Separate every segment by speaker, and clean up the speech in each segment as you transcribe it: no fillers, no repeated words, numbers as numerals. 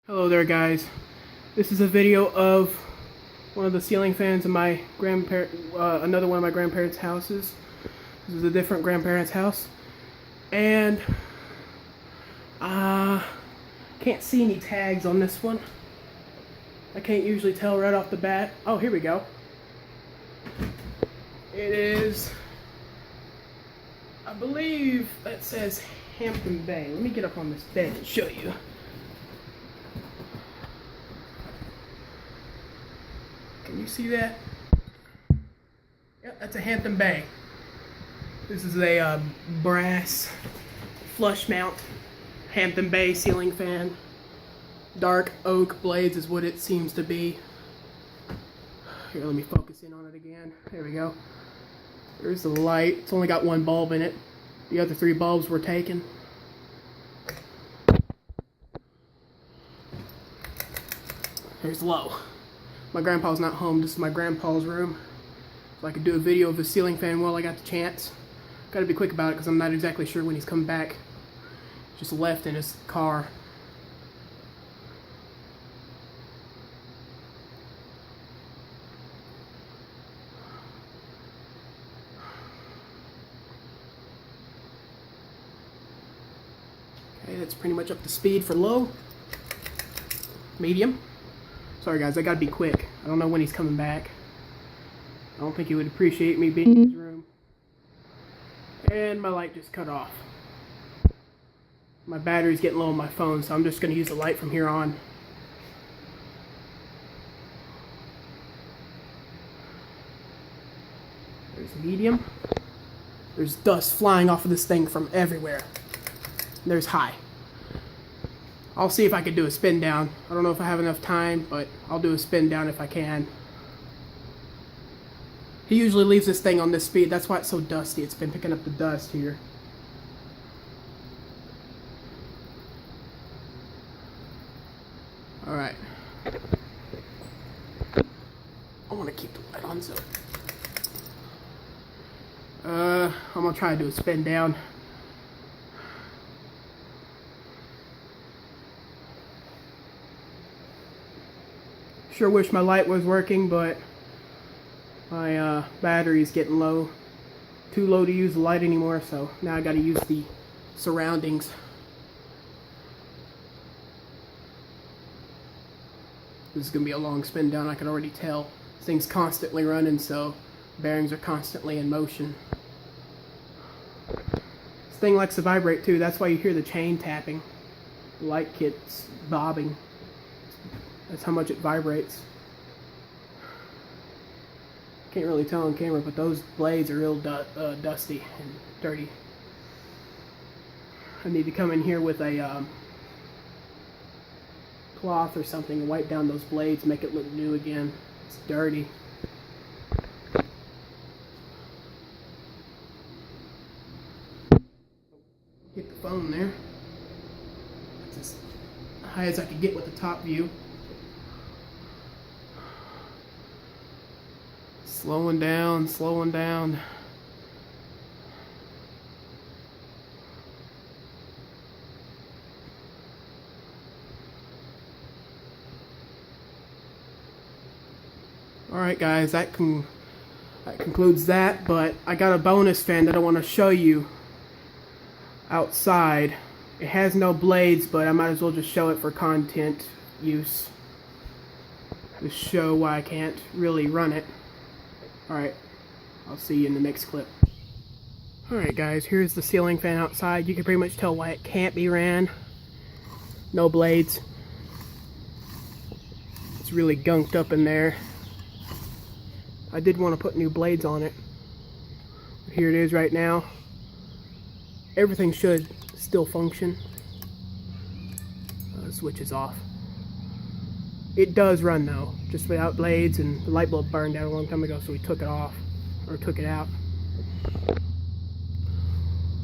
Speaker 1: Hello there, guys. This is a video of one of the ceiling fans in my another one of my grandparents' houses. This is a different grandparent's house, and can't see any tags on this one. I can't usually tell right off the bat. Oh, here we go. It is, I believe that says Hampton Bay. Let me get up on this bed and show you. Can you see that? Yep, that's a Hampton Bay. This is a brass flush mount Hampton Bay ceiling fan. Dark oak blades is what it seems to be. Here, let me focus in on it again. There we go. There's the light. It's only got one bulb in it. The other three bulbs were taken. There's low. My grandpa's not home. This is my grandpa's room. So I could do a video of the ceiling fan while I got the chance. Gotta be quick about it because I'm not exactly sure when he's coming back. Just left in his car. Okay, that's pretty much up to speed for low. Medium. Sorry guys, I gotta be quick. I don't know when he's coming back. I don't think he would appreciate me being in his room. And my light just cut off. My battery's getting low on my phone, so I'm just gonna use the light from here on. There's medium. There's dust flying off of this thing from everywhere. There's high. I'll see if I can do a spin down. I don't know if I have enough time, but I'll do a spin down if I can. He usually leaves this thing on this speed. That's why it's so dusty. It's been picking up the dust here. Alright. I want to keep the light on, so... I'm going to try to do a spin down. Sure wish my light was working, but my battery's getting low. Too low to use the light anymore, so now I gotta use the surroundings. This is gonna be a long spin down, I can already tell. This thing's constantly running, so bearings are constantly in motion. This thing likes to vibrate too, that's why you hear the chain tapping. The light kit's bobbing. That's how much it vibrates. Can't really tell on camera, but those blades are real dusty and dirty. I need to come in here with a cloth or something and wipe down those blades, make it look new again. It's dirty. Get the phone there. That's as high as I could get with the top view. Slowing down, slowing down. Alright guys, that concludes that, but I got a bonus fan that I want to show you outside. It has no blades, but I might as well just show it for content use. Just show why I can't really run it. Alright, I'll see you in the next clip. Alright guys, here's the ceiling fan outside. You can pretty much tell why it can't be ran. No blades. It's really gunked up in there. I did want to put new blades on it. But here it is right now. Everything should still function. The switch is off. It does run though, just without blades, and the light bulb burned out a long time ago, so we took it off, or took it out.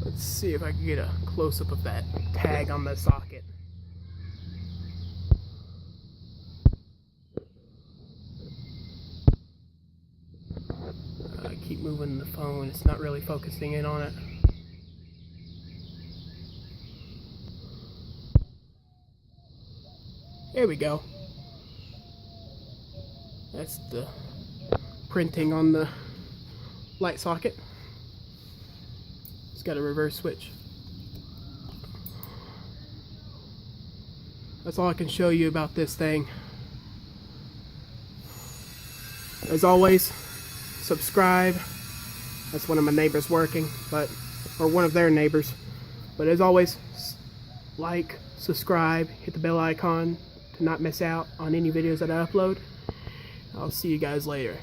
Speaker 1: Let's see if I can get a close-up of that tag on the socket. I keep moving the phone, it's not really focusing in on it. There we go. That's the printing on the light socket. It's got a reverse switch. That's all I can show you about this thing. As always, subscribe. That's one of my neighbors working, or one of their neighbors. But as always, like, subscribe, hit the bell icon to not miss out on any videos that I upload. I'll see you guys later.